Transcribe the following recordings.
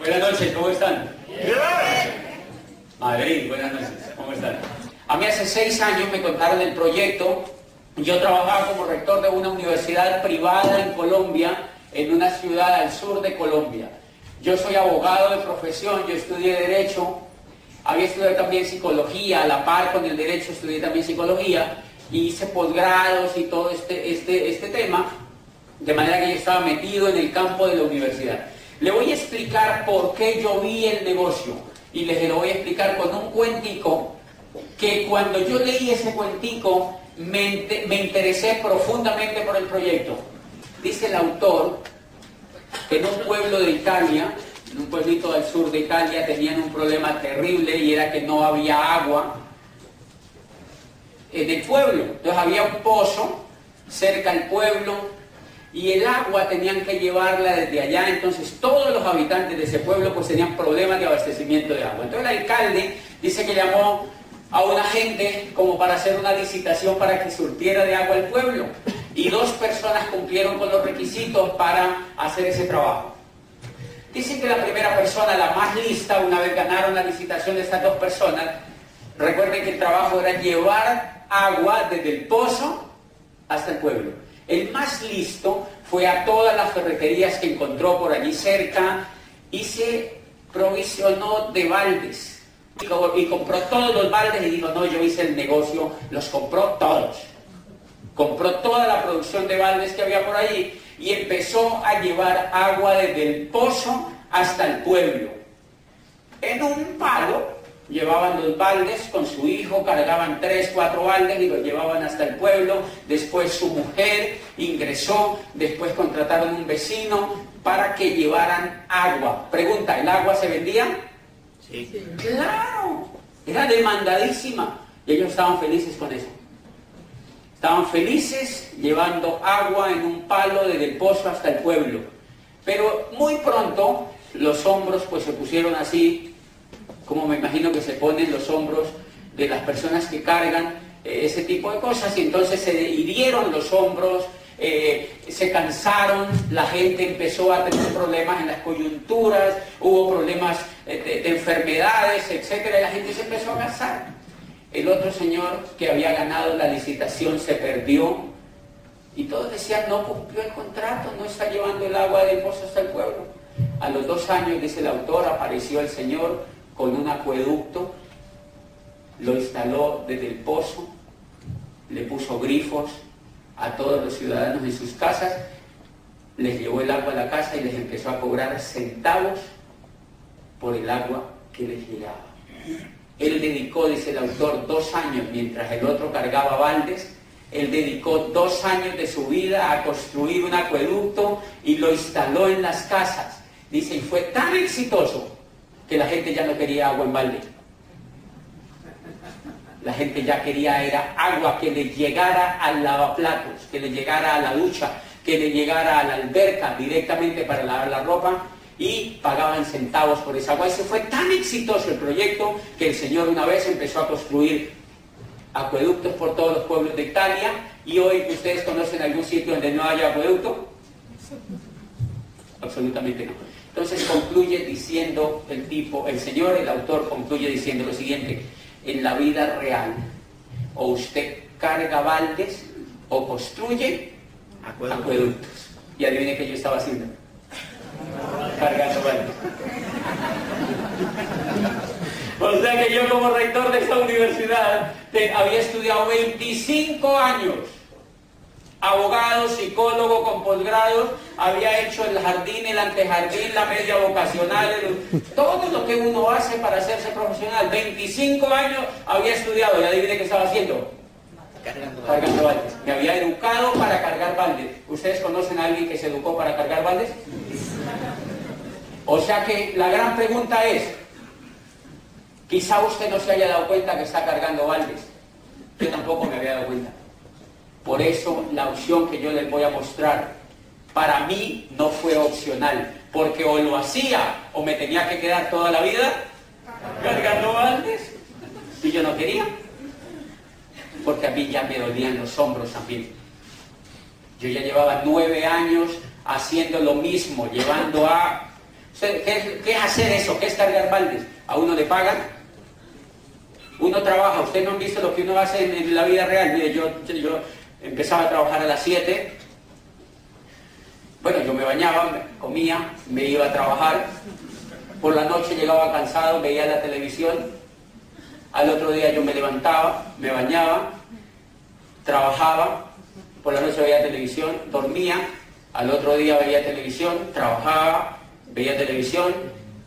Buenas noches, ¿cómo están? Bien. Madrid, buenas noches, ¿cómo están? A mí hace 6 años me contaron el proyecto. Yo trabajaba como rector de una universidad privada en Colombia, en una ciudad al sur de Colombia. Yo soy abogado de profesión, yo estudié Derecho, había estudiado también Psicología, a la par con el Derecho estudié también Psicología, y hice posgrados y todo este tema, de manera que yo estaba metido en el campo de la universidad. Le voy a explicar por qué yo vi el negocio, y les lo voy a explicar con un cuentico, que cuando yo leí ese cuentico, me interesé profundamente por el proyecto. Dice el autor que en un pueblo de Italia, en un pueblito del sur de Italia, tenían un problema terrible y era que no había agua en el pueblo. Entonces había un pozo cerca al pueblo y el agua tenían que llevarla desde allá. Entonces todos los habitantes de ese pueblo pues tenían problemas de abastecimiento de agua. Entonces el alcalde dice que llamó a una gente como para hacer una licitación para que surtiera de agua el pueblo, y 2 personas cumplieron con los requisitos para hacer ese trabajo. Dicen que la primera persona, la más lista, una vez ganaron la licitación de estas 2 personas, recuerden que el trabajo era llevar agua desde el pozo hasta el pueblo. El más listo fue a todas las ferreterías que encontró por allí cerca y se provisionó de baldes. Y compró todos los baldes y dijo, no, yo hice el negocio, los compró todos. Compró toda la producción de baldes que había por allí y empezó a llevar agua desde el pozo hasta el pueblo. En un palo llevaban los baldes con su hijo, cargaban 3, 4 baldes y los llevaban hasta el pueblo. Después su mujer ingresó, después contrataron un vecino para que llevaran agua. Pregunta, ¿el agua se vendía? Sí. Claro, era demandadísima y ellos estaban felices con eso. Estaban felices llevando agua en un palo desde el pozo hasta el pueblo. Pero muy pronto los hombros pues se pusieron así, como me imagino que se ponen los hombros de las personas que cargan ese tipo de cosas, y entonces se hirieron los hombros, se cansaron, la gente empezó a tener problemas en las coyunturas, hubo problemas de enfermedades, etcétera, y la gente se empezó a cansar. El otro señor que había ganado la licitación se perdió y todos decían, no cumplió el contrato, no está llevando el agua del pozo hasta el pueblo. A los 2 años, dice el autor, apareció el señor con un acueducto, lo instaló desde el pozo, le puso grifos a todos los ciudadanos en sus casas, les llevó el agua a la casa y les empezó a cobrar centavos por el agua que les llegaba. Él dedicó, dice el autor, 2 años, mientras el otro cargaba baldes, él dedicó 2 años de su vida a construir un acueducto y lo instaló en las casas. Dice, y fue tan exitoso que la gente ya no quería agua en balde. La gente ya quería era agua que le llegara al lavaplatos, que le llegara a la ducha, que le llegara a la alberca directamente para lavar la ropa, y pagaban centavos por esa agua. Y se fue tan exitoso el proyecto que el señor una vez empezó a construir acueductos por todos los pueblos de Italia. Y hoy, ¿ustedes conocen algún sitio donde no haya acueducto? Absolutamente no. Entonces concluye diciendo el señor, el autor concluye diciendo lo siguiente: en la vida real, o usted carga baldes o construye acueductos. Y adivine qué yo estaba haciendo. Cargando baldes. O sea que yo, como rector de esta universidad, había estudiado 25 años, abogado, psicólogo con posgrados, había hecho el jardín, el antejardín, la media vocacional, todo lo que uno hace para hacerse profesional. 25 años había estudiado, y adivine qué estaba haciendo. Cargando baldes. Me había educado para cargar baldes. ¿Ustedes conocen a alguien que se educó para cargar baldes? O sea que la gran pregunta es, quizá usted no se haya dado cuenta que está cargando baldes. Yo tampoco me había dado cuenta. Por eso la opción que yo les voy a mostrar, para mí no fue opcional, porque o lo hacía o me tenía que quedar toda la vida cargando baldes, y yo no quería, porque a mí ya me dolían los hombros también. Yo ya llevaba 9 años haciendo lo mismo, llevando a ¿Qué es hacer eso? ¿Qué es cargar baldes? A uno le pagan, uno trabaja. Ustedes no han visto lo que uno hace en la vida real. Mire, yo empezaba a trabajar a las 7. Bueno, yo me bañaba, comía, me iba a trabajar. Por la noche llegaba cansado, veía la televisión. Al otro día yo me levantaba, me bañaba, trabajaba. Por la noche veía televisión, dormía. Al otro día veía televisión, trabajaba, veía televisión,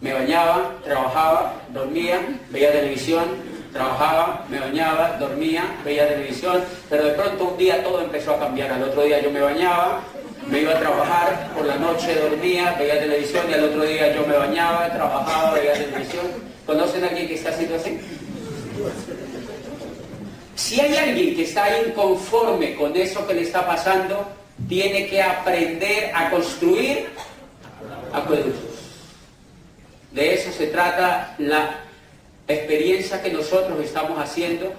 me bañaba, trabajaba, dormía, veía televisión, trabajaba, me bañaba, dormía, veía televisión. Pero de pronto un día todo empezó a cambiar. Al otro día yo me bañaba, me iba a trabajar, por la noche dormía, veía televisión, y al otro día yo me bañaba, trabajaba, veía televisión. ¿Conocen a alguien que está haciendo así? Si hay alguien que está inconforme con eso que le está pasando, tiene que aprender a construir acueductos. De eso se trata la experiencia que nosotros estamos haciendo.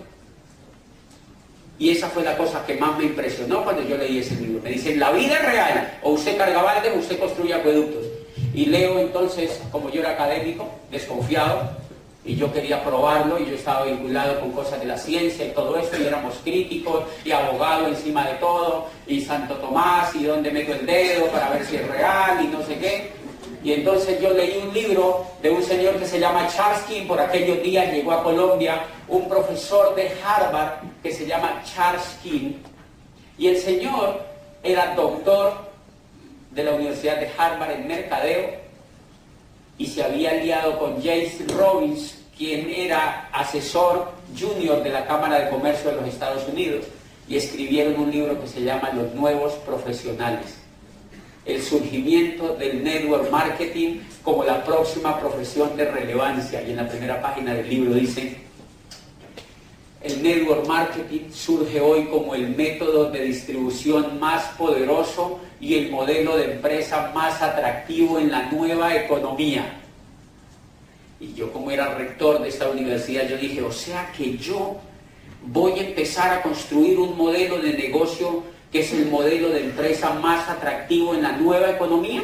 Y esa fue la cosa que más me impresionó cuando yo leí ese libro. Me dicen, la vida es real, o usted carga baldes o usted construye acueductos. Y leo entonces, como yo era académico, desconfiado, y yo quería probarlo, y yo estaba vinculado con cosas de la ciencia y todo esto, y éramos críticos, y abogado encima de todo, y Santo Tomás, y dónde meto el dedo para ver si es real, y no sé qué. Y entonces yo leí un libro de un señor que se llama Charles King. Por aquellos días llegó a Colombia un profesor de Harvard que se llama Charles King. Y el señor era doctor de la Universidad de Harvard en mercadeo y se había aliado con James Robbins, quien era asesor junior de la Cámara de Comercio de los Estados Unidos, y escribieron un libro que se llama Los Nuevos Profesionales. El surgimiento del network marketing como la próxima profesión de relevancia. Y en la primera página del libro dice: el network marketing surge hoy como el método de distribución más poderoso y el modelo de empresa más atractivo en la nueva economía. Y yo, como era rector de esta universidad, yo dije, o sea que yo voy a empezar a construir un modelo de negocio que es el modelo de empresa más atractivo en la nueva economía.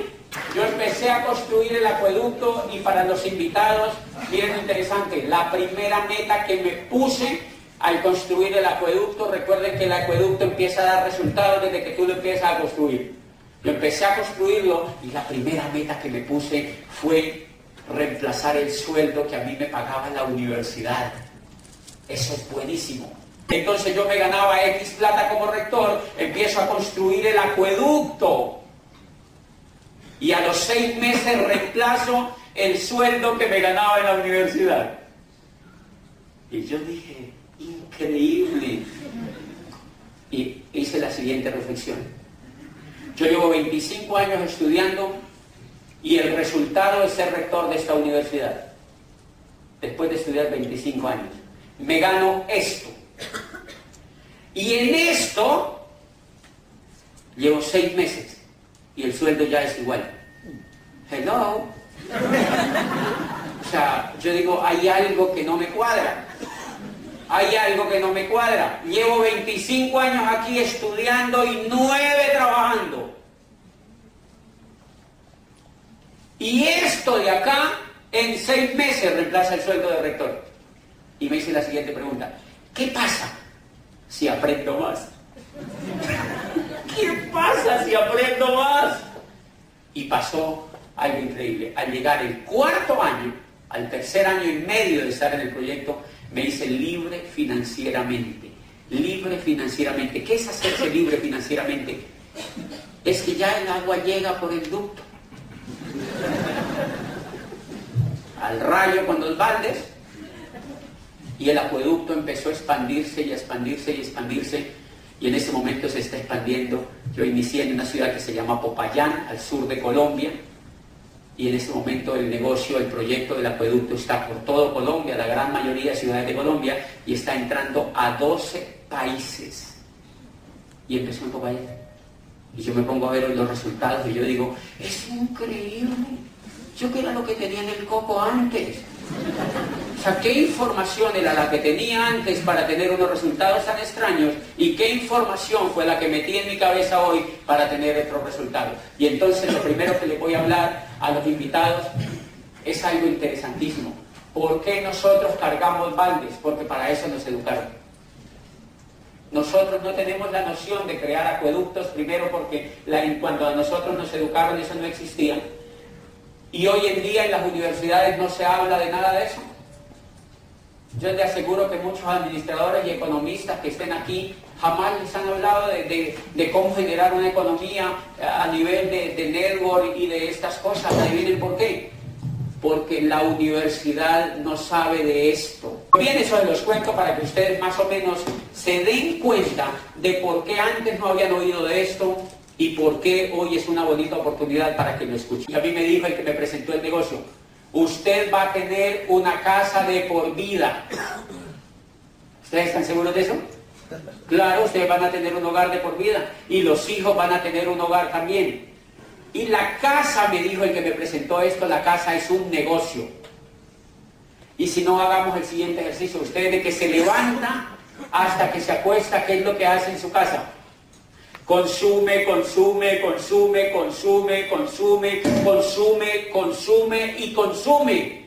Yo empecé a construir el acueducto, y para los invitados, miren lo interesante, la primera meta que me puse al construir el acueducto, recuerden que el acueducto empieza a dar resultados desde que tú lo empiezas a construir. Yo empecé a construirlo y la primera meta que me puse fue reemplazar el sueldo que a mí me pagaba la universidad. Eso es buenísimo. Entonces yo me ganaba X plata como rector, empiezo a construir el acueducto y a los 6 meses reemplazo el sueldo que me ganaba en la universidad. Y yo dije, increíble. Y hice la siguiente reflexión. Yo llevo 25 años estudiando y el resultado es ser rector de esta universidad. Después de estudiar 25 años, me gano esto. Y en esto llevo 6 meses y el sueldo ya es igual. Hello. O sea, yo digo, hay algo que no me cuadra. Hay algo que no me cuadra. Llevo 25 años aquí estudiando y 9 trabajando. Y esto de acá, en 6 meses reemplaza el sueldo de rector. Y me hice la siguiente pregunta. ¿Qué pasa si aprendo más? ¿Qué pasa si aprendo más? Y pasó algo increíble. Al llegar el 4.º año, al 3er año y medio de estar en el proyecto, me hice libre financieramente. Libre financieramente. ¿Qué es hacerse libre financieramente? Es que ya el agua llega por el ducto. Al rayo con los baldes. Y el acueducto empezó a expandirse y a expandirse y a expandirse. Y en ese momento se está expandiendo. Yo inicié en una ciudad que se llama Popayán, al sur de Colombia. Y en ese momento el negocio, el proyecto del acueducto está por todo Colombia, la gran mayoría de ciudades de Colombia, y está entrando a 12 países. Y empezó en Popayán. Y yo me pongo a ver hoy los resultados y yo digo, es increíble. Yo que era lo que tenía en el coco antes. O sea, ¿qué información era la que tenía antes para tener unos resultados tan extraños? ¿Y qué información fue la que metí en mi cabeza hoy para tener otros resultados? Y entonces lo primero que le voy a hablar a los invitados, es algo interesantísimo. ¿Por qué nosotros cargamos baldes? Porque para eso nos educaron. Nosotros no tenemos la noción de crear acueductos, primero porque cuando a nosotros nos educaron eso no existía. Y hoy en día en las universidades no se habla de nada de eso. Yo les aseguro que muchos administradores y economistas que estén aquí jamás les han hablado de cómo generar una economía a nivel de network y de estas cosas. ¿Adivinen por qué? Porque la universidad no sabe de esto. Bien, eso se los cuento para que ustedes más o menos se den cuenta de por qué antes no habían oído de esto y por qué hoy es una bonita oportunidad para que lo escuchen. Y a mí me dijo el que me presentó el negocio: usted va a tener una casa de por vida. ¿Ustedes están seguros de eso? Claro, ustedes van a tener un hogar de por vida y los hijos van a tener un hogar también. Y la casa, me dijo el que me presentó esto, la casa es un negocio. Y si no, hagamos el siguiente ejercicio. Usted de que se levanta hasta que se acuesta, ¿qué es lo que hace en su casa? Consume, consume, consume, consume, consume, consume, consume y consume.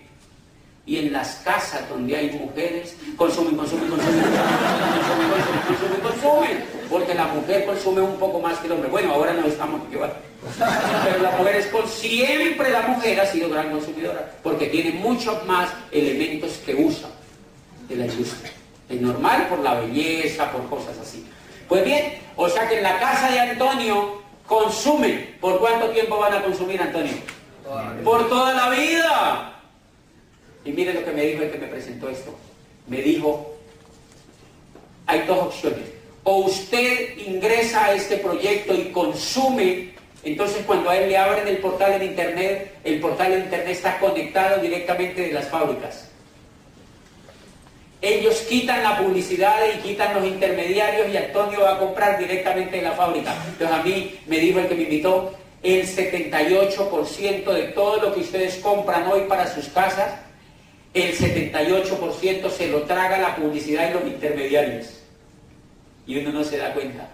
Y en las casas donde hay mujeres, consumen, consumen, consumen, consumen, consumen, consumen, porque la mujer consume un poco más que el hombre. Bueno, ahora no estamos equivocados. Pero la mujer siempre la mujer ha sido gran consumidora, porque tiene muchos más elementos que usa de la industria. Es normal por la belleza, por cosas así. Pues bien, o sea que en la casa de Antonio consumen. ¿Por cuánto tiempo van a consumir, Antonio? Por toda la vida. Y mire lo que me dijo el que me presentó esto. Me dijo, hay dos opciones. O usted ingresa a este proyecto y consume. Entonces cuando a él le abren el portal en internet, el portal en internet está conectado directamente de las fábricas. Ellos quitan la publicidad y quitan los intermediarios y Antonio va a comprar directamente de la fábrica. Entonces a mí me dijo el que me invitó, el 78% de todo lo que ustedes compran hoy para sus casas, el 78% se lo traga la publicidad y los intermediarios. Y uno no se da cuenta.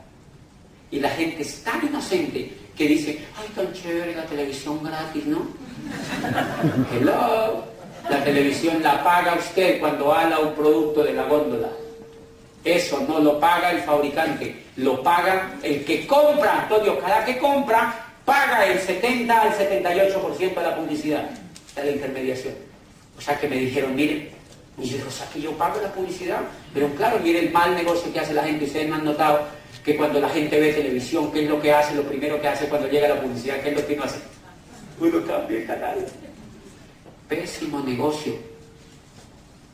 Y la gente es tan inocente que dice, ay, tan chévere la televisión gratis, ¿no? Hello. La televisión la paga usted cuando ala un producto de la góndola. Eso no lo paga el fabricante, lo paga el que compra. Antonio, cada que compra, paga el 70 al 78% de la publicidad, de la intermediación. O sea que me dijeron, miren, y yo digo, o sea que yo pago la publicidad. Pero claro, miren el mal negocio que hace la gente. Ustedes no han notado que cuando la gente ve televisión, ¿qué es lo que hace? Lo primero que hace cuando llega la publicidad, ¿qué es lo que uno hace? Uno cambia el canal. Pésimo negocio,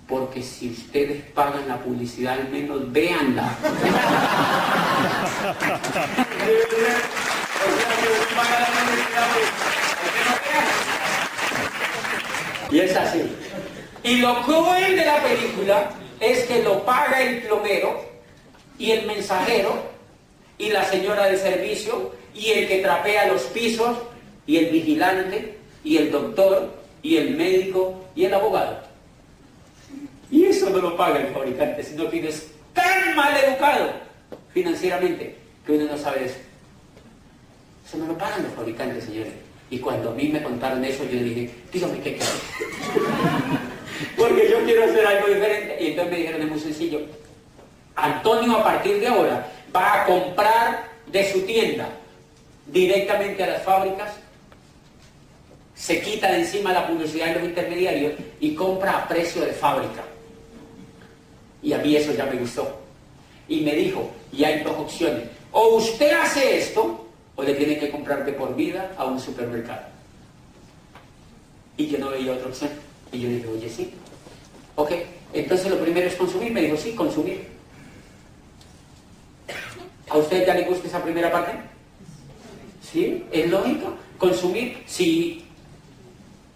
porque si ustedes pagan la publicidad, al menos véanla. Y es así. Y lo cruel de la película es que lo paga el plomero y el mensajero y la señora de servicio y el que trapea los pisos y el vigilante y el doctor y el médico y el abogado. Y eso no lo paga el fabricante, sino que es tan mal educado financieramente que uno no sabe eso. Eso no lo pagan los fabricantes, señores. Y cuando a mí me contaron eso, yo dije, dígame qué quiero. Porque yo quiero hacer algo diferente. Y entonces me dijeron, es muy sencillo. Antonio a partir de ahora va a comprar de su tienda directamente a las fábricas, se quita de encima la publicidad de los intermediarios y compra a precio de fábrica. Y a mí eso ya me gustó. Y me dijo, y hay dos opciones. O usted hace esto, o le tiene que comprar de por vida a un supermercado. Y yo no veía otra opción. Y yo dije, oye, sí. Ok, entonces lo primero es consumir. Me dijo, sí, consumir. ¿A usted ya le gusta esa primera parte? ¿Sí? ¿Es lógico? Consumir, sí.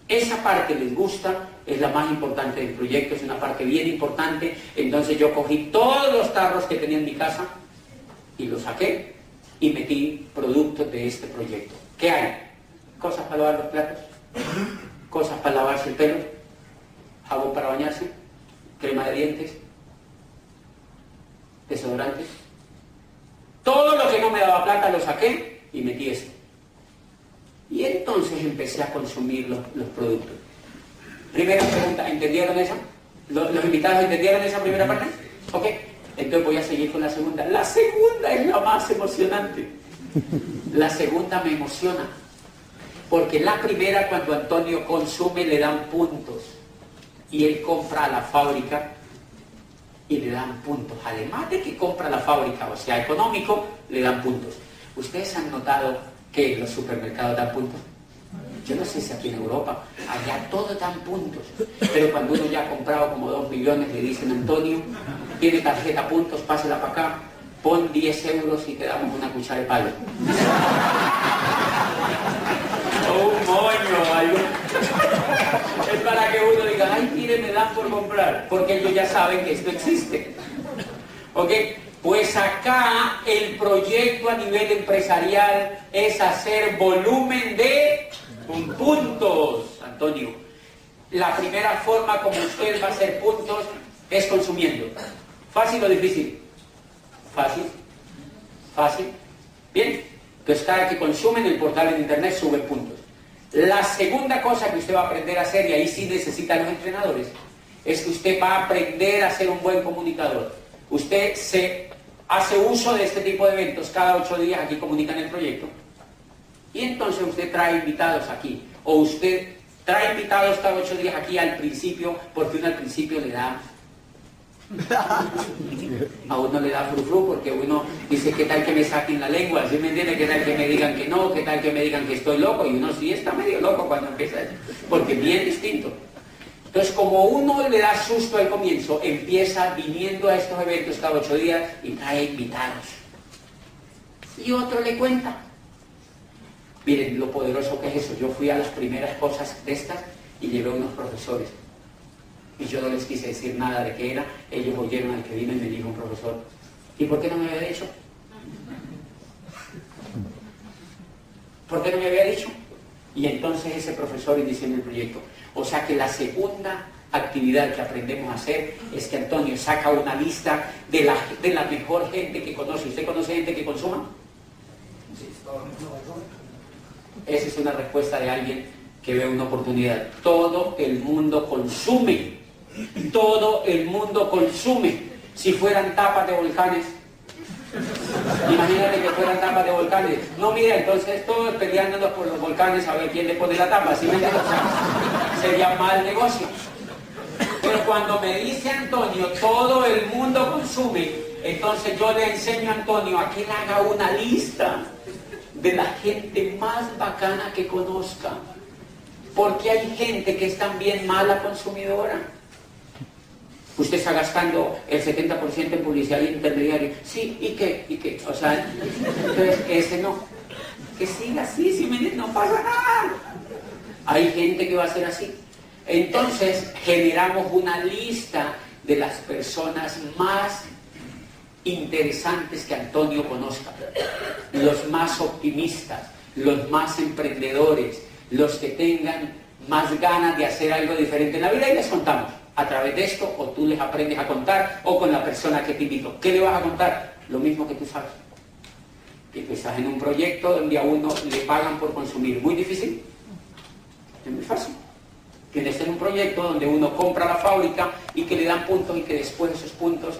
Esa parte les gusta, es la más importante del proyecto, es una parte bien importante. Entonces yo cogí todos los tarros que tenía en mi casa y los saqué y metí productos de este proyecto. ¿Qué hay? Cosas para lavar los platos, cosas para lavarse el pelo, jabón para bañarse, crema de dientes, desodorantes. Todo lo que no me daba plata lo saqué y metí esto. Y entonces empecé a consumir los productos. Primera pregunta, ¿entendieron esa? ¿Los invitados entendieron esa primera parte? Ok, entonces voy a seguir con la segunda. La segunda es la más emocionante. La segunda me emociona. Porque la primera, cuando Antonio consume, le dan puntos. Y él compra a la fábrica y le dan puntos. Además de que compra a la fábrica, o sea, económico, le dan puntos. ¿Ustedes han notado que los supermercados dan puntos? Yo no sé si aquí en Europa, allá todos dan puntos. Pero cuando uno ya ha comprado como 2 millones, le dicen: Antonio, tiene tarjeta puntos, pásela para acá, pon 10 euros y te damos una cuchara de palo. Un moño, algo. Es para que uno diga: ay, mire, me dan por comprar, porque ellos ya saben que esto existe. ¿Ok? Pues acá el proyecto a nivel empresarial es hacer volumen de puntos, Antonio. La primera forma como usted va a hacer puntos es consumiendo. ¿Fácil o difícil? Fácil. Fácil. Bien. Entonces cada que consume en el portal de internet sube puntos. La segunda cosa que usted va a aprender a hacer, y ahí sí necesitan los entrenadores, es que usted va a aprender a ser un buen comunicador. Usted se hace uso de este tipo de eventos cada 8 días, aquí comunican el proyecto, y entonces usted trae invitados aquí, o usted trae invitados cada 8 días aquí al principio, porque uno al principio le da, a uno le da frufru, porque uno dice: ¿qué tal que me saquen la lengua? ¿Sí me entiende? ¿Qué tal que me digan que no? ¿Qué tal que me digan que estoy loco? Y uno sí está medio loco cuando empieza eso, porque es bien distinto. Entonces, como uno le da susto al comienzo, empieza viniendo a estos eventos cada 8 días y trae invitados. Y otro le cuenta. Miren lo poderoso que es eso. Yo fui a las primeras cosas de estas y llevé a unos profesores. Y yo no les quise decir nada de qué era. Ellos oyeron al que vino y me dijo un profesor: ¿y por qué no me había dicho? ¿Por qué no me había dicho? Y entonces ese profesor inició en el proyecto. O sea que la segunda actividad que aprendemos a hacer es que Antonio saca una lista de la mejor gente que conoce. ¿Usted conoce gente que consuma? Esa es una respuesta de alguien que ve una oportunidad. Todo el mundo consume. Todo el mundo consume. Si fueran tapas de volcanes, imagínate que fueran tapas de volcanes. No, mira, entonces todos peleándonos por los volcanes a ver quién le pone la tapa. ¿Sí me entiendes? O sea, sería mal negocio. Pero cuando me dice Antonio, todo el mundo consume, entonces yo le enseño a Antonio a que él haga una lista de la gente más bacana que conozca. Porque hay gente que es también mala consumidora. Usted está gastando el 70% en publicidad intermediaria. Sí, ¿y qué? ¿Y qué? O sea, entonces ese no. Que siga así, si no pasa nada. Hay gente que va a ser así. Entonces generamos una lista de las personas más interesantes que Antonio conozca. Los más optimistas, los más emprendedores, los que tengan más ganas de hacer algo diferente en la vida, y les contamos. A través de esto, o tú les aprendes a contar, o con la persona que te invitó. ¿Qué le vas a contar? Lo mismo que tú sabes. Que tú estás en un proyecto donde a uno le pagan por consumir. ¿Muy difícil? Es muy fácil. Tienes en un proyecto donde uno compra la fábrica y que le dan puntos, y que después esos puntos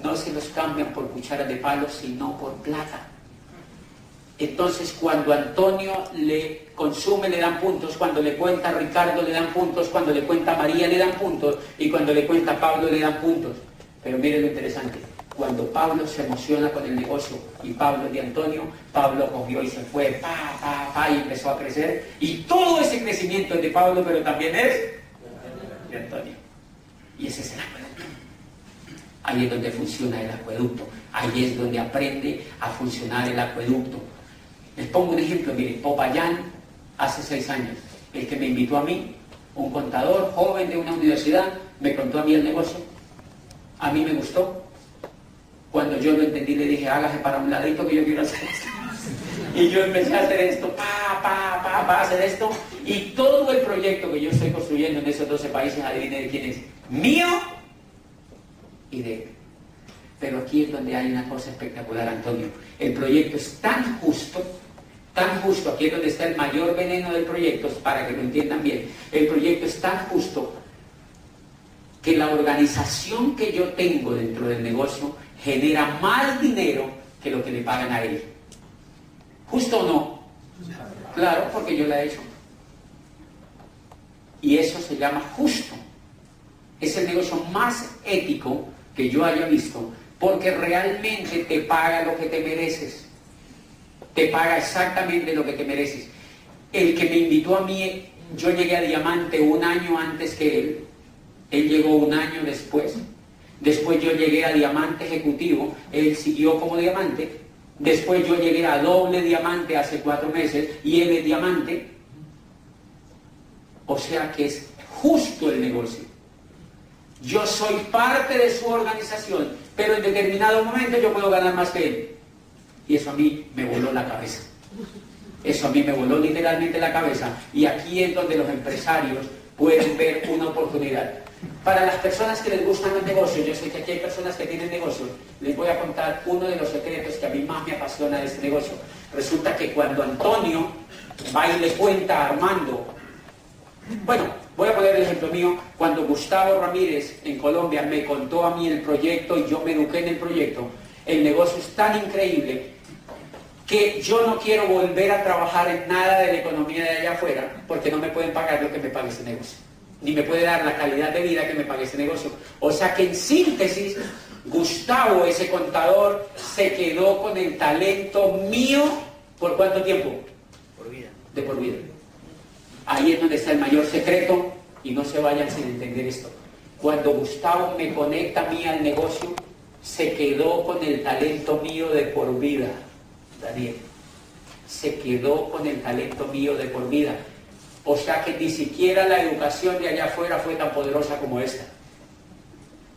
no se los cambian por cucharas de palo, sino por plata. Entonces, cuando Antonio le consume, le dan puntos. Cuando le cuenta a Ricardo, le dan puntos. Cuando le cuenta a María, le dan puntos. Y cuando le cuenta a Pablo, le dan puntos. Pero miren lo interesante. Cuando Pablo se emociona con el negocio y Pablo es de Antonio, Pablo cogió y se fue, y empezó a crecer. Y todo ese crecimiento es de Pablo, pero también es de Antonio. Y ese es el acueducto. Ahí es donde funciona el acueducto. Ahí es donde aprende a funcionar el acueducto. Les pongo un ejemplo, miren, Popayán, hace 6 años, el que me invitó a mí, un contador joven de una universidad, me contó a mí el negocio, a mí me gustó. Cuando yo lo entendí, le dije: hágase para un ladito que yo quiero hacer esto. Y yo empecé a hacer esto, hacer esto, y todo el proyecto que yo estoy construyendo en esos 12 países, adivine de quién es, mío y de él. Pero aquí es donde hay una cosa espectacular, Antonio. El proyecto es tan justo tan justo, aquí es donde está el mayor veneno del proyecto, para que lo entiendan bien, el proyecto es tan justo que la organización que yo tengo dentro del negocio genera más dinero que lo que le pagan a él. ¿Justo o no? Claro, porque yo la he hecho. Y eso se llama justo. Es el negocio más ético que yo haya visto, porque realmente te paga lo que te mereces. Te paga exactamente lo que te mereces. El que me invitó a mí, yo llegué a diamante un año antes que él llegó un año después. Después yo llegué a diamante ejecutivo, él siguió como diamante. Después yo llegué a doble diamante hace 4 meses y él es diamante. O sea que es justo el negocio. Yo soy parte de su organización, pero en determinado momento yo puedo ganar más que él. Y eso a mí me voló la cabeza. Eso a mí me voló literalmente la cabeza. Y aquí es donde los empresarios pueden ver una oportunidad. Para las personas que les gustan los negocios, yo sé que aquí hay personas que tienen negocios, les voy a contar uno de los secretos que a mí más me apasiona de este negocio. Resulta que cuando Antonio va y le cuenta a Armando, bueno, voy a poner el ejemplo mío, cuando Gustavo Ramírez en Colombia me contó a mí el proyecto y yo me eduqué en el proyecto, el negocio es tan increíble que yo no quiero volver a trabajar en nada de la economía de allá afuera porque no me pueden pagar lo que me pague ese negocio, ni me puede dar la calidad de vida que me pague ese negocio. O sea que en síntesis, Gustavo, ese contador, se quedó con el talento mío, ¿por cuánto tiempo? Por vida. De por vida. Ahí es donde está el mayor secreto, y no se vayan sin entender esto. Cuando Gustavo me conecta a mí al negocio, se quedó con el talento mío de por vida, Daniel. Se quedó con el talento mío de por vida. O sea que ni siquiera la educación de allá afuera fue tan poderosa como esta.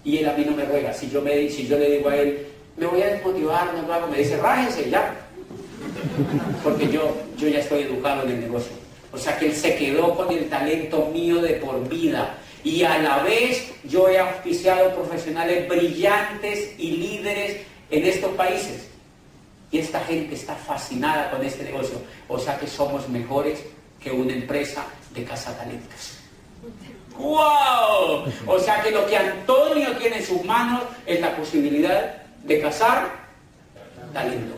Y él a mí no me ruega. Si yo le digo a él, me voy a desmotivar, no lo hago, me dice, rájense ya. Porque yo ya estoy educado en el negocio. O sea que él se quedó con el talento mío de por vida. Y a la vez yo he auspiciado profesionales brillantes y líderes en estos países. Y esta gente está fascinada con este negocio. O sea que somos mejores que una empresa de cazatalentos. ¡Wow! O sea que lo que Antonio tiene en sus manos es la posibilidad de cazar talento.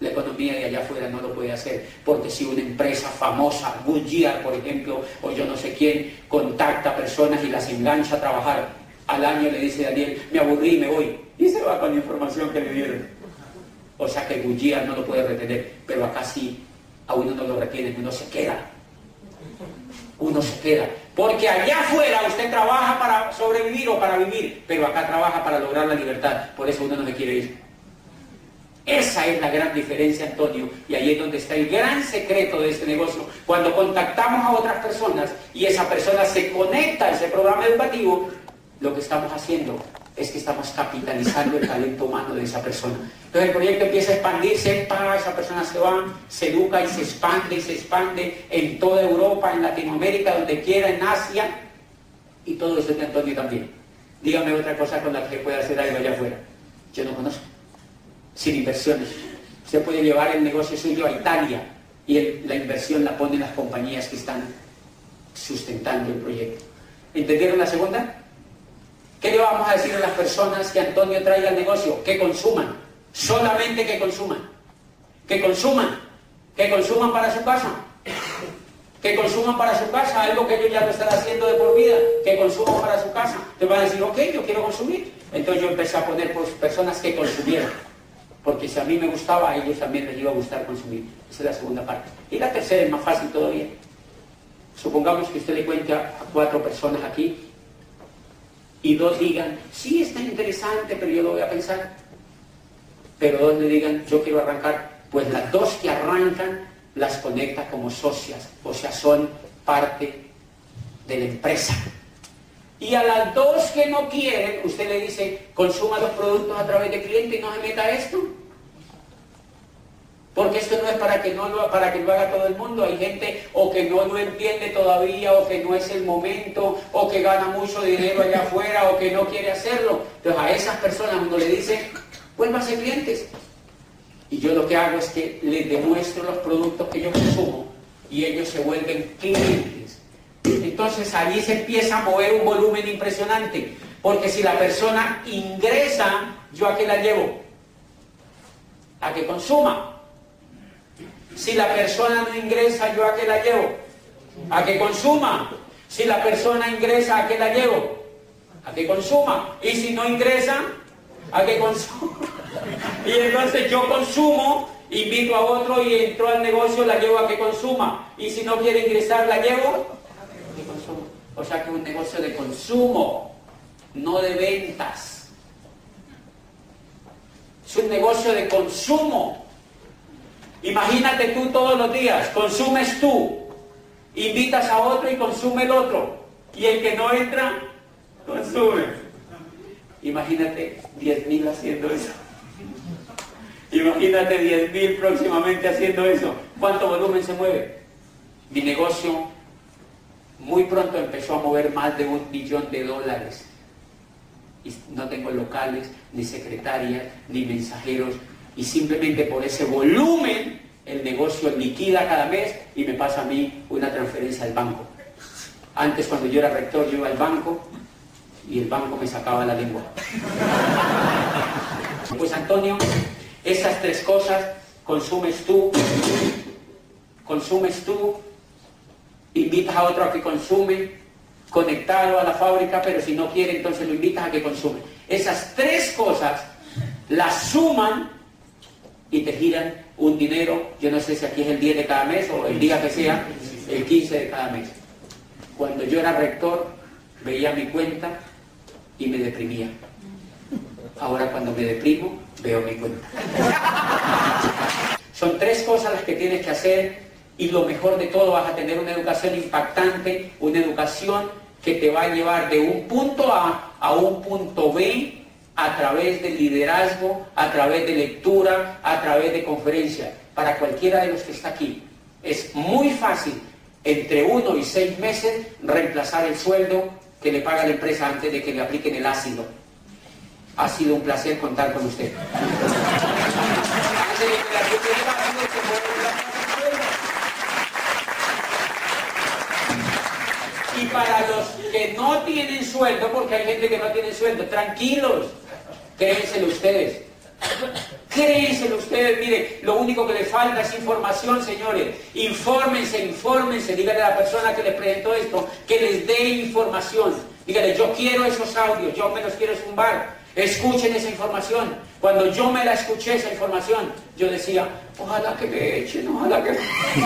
La economía de allá afuera no lo puede hacer, porque si una empresa famosa, Goodyear, por ejemplo, o yo no sé quién, contacta a personas y las engancha a trabajar, al año le dice Daniel, me aburrí, me voy, y se va con la información que le dieron. O sea que Goodyear no lo puede retener, pero acá sí, a uno no lo retiene, uno se queda. Uno se queda. Porque allá afuera usted trabaja para sobrevivir o para vivir, pero acá trabaja para lograr la libertad, por eso uno no se quiere ir. Esa es la gran diferencia, Antonio, y ahí es donde está el gran secreto de este negocio. Cuando contactamos a otras personas y esa persona se conecta a ese programa educativo, lo que estamos haciendo es que estamos capitalizando el talento humano de esa persona. Entonces el proyecto empieza a expandirse, esa persona se va, se educa y se expande en toda Europa, en Latinoamérica, donde quiera, en Asia, y todo eso es de Antonio también. Dígame otra cosa con la que pueda hacer algo allá afuera. Yo no conozco. Sin inversiones. Usted puede llevar el negocio suyo a Italia y la inversión la ponen las compañías que están sustentando el proyecto. ¿Entendieron la segunda? ¿Qué le vamos a decir a las personas que Antonio traiga al negocio? Que consuman. Solamente que consuman. Que consuman. Que consuman para su casa. Que consuman para su casa algo que ellos ya lo están haciendo de por vida. Que consuman para su casa. Te van a decir, ok, yo quiero consumir. Entonces yo empecé a poner personas que consumieran. Porque si a mí me gustaba, a ellos también les iba a gustar consumir. Esa es la segunda parte. Y la tercera es más fácil todavía. Supongamos que usted le cuente a 4 personas aquí y 2 digan, sí, está interesante, pero yo lo voy a pensar. Pero 2 le digan, yo quiero arrancar. Pues las 2 que arrancan las conecta como socias, o sea, son parte de la empresa. Y a las 2 que no quieren, usted le dice, consuma los productos a través de cliente y no se meta esto. Porque esto no es para que lo haga todo el mundo. Hay gente o que no lo entiende todavía, o que no es el momento, o que gana mucho dinero allá afuera, o que no quiere hacerlo. Entonces a esas personas uno le dice, vuélvanse clientes. Y yo lo que hago es que les demuestro los productos que yo consumo y ellos se vuelven clientes. Entonces allí se empieza a mover un volumen impresionante, porque si la persona ingresa, ¿yo a qué la llevo? A que consuma. Si la persona no ingresa, ¿yo a qué la llevo? A que consuma. Si la persona ingresa, ¿a qué la llevo? A que consuma. Y si no ingresa, a que consuma. Y entonces yo consumo, invito a otro y entró al negocio, la llevo a que consuma. Y si no quiere ingresar, la llevo a que consuma. O sea que es un negocio de consumo, no de ventas. Es un negocio de consumo. Imagínate tú todos los días, consumes tú, invitas a otro y consume el otro. Y el que no entra, consume. Imagínate 10.000 haciendo eso. Imagínate 10.000 próximamente haciendo eso. ¿Cuánto volumen se mueve? Mi negocio muy pronto empezó a mover más de $1 millón. Y no tengo locales, ni secretarias, ni mensajeros. Y simplemente por ese volumen, el negocio liquida cada mes y me pasa a mí una transferencia al banco. Antes, cuando yo era rector, yo iba al banco y el banco me sacaba la lengua. Pues Antonio, esas tres cosas, consumes tú, invitas a otro a que consume, conectado a la fábrica, pero si no quiere, entonces lo invitas a que consume. Esas tres cosas las suman y te giran un dinero, yo no sé si aquí es el 10 de cada mes o el día que sea, el 15 de cada mes. Cuando yo era rector, veía mi cuenta y me deprimía. Ahora cuando me deprimo, veo mi cuenta. Son tres cosas las que tienes que hacer y lo mejor de todo, vas a tener una educación impactante, una educación que te va a llevar de un punto A a un punto B a través del liderazgo, a través de lectura, a través de conferencia. Para cualquiera de los que está aquí, es muy fácil, entre 1 y 6 meses, reemplazar el sueldo que le paga la empresa antes de que le apliquen el ácido. Ha sido un placer contar con usted. Y para los que no tienen sueldo, porque hay gente que no tiene sueldo, tranquilos, créenselo ustedes. Créenselo ustedes, mire, lo único que les falta es información, señores. Infórmense, díganle a la persona que les presentó esto, que les dé información. Díganle, yo quiero esos audios, yo me los quiero zumbar. Escuchen esa información. Cuando yo me la escuché, esa información, yo decía, ojalá que me echen, ojalá que me echen.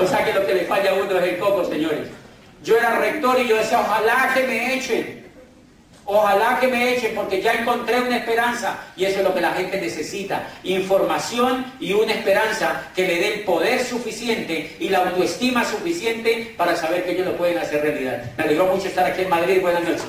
O sea que lo que le falla a uno es el coco, señores. Yo era rector y yo decía, ojalá que me echen. Ojalá que me echen, porque ya encontré una esperanza. Y eso es lo que la gente necesita. Información y una esperanza que le dé el poder suficiente y la autoestima suficiente para saber que ellos lo pueden hacer realidad. Me alegró mucho estar aquí en Madrid. Buenas noches.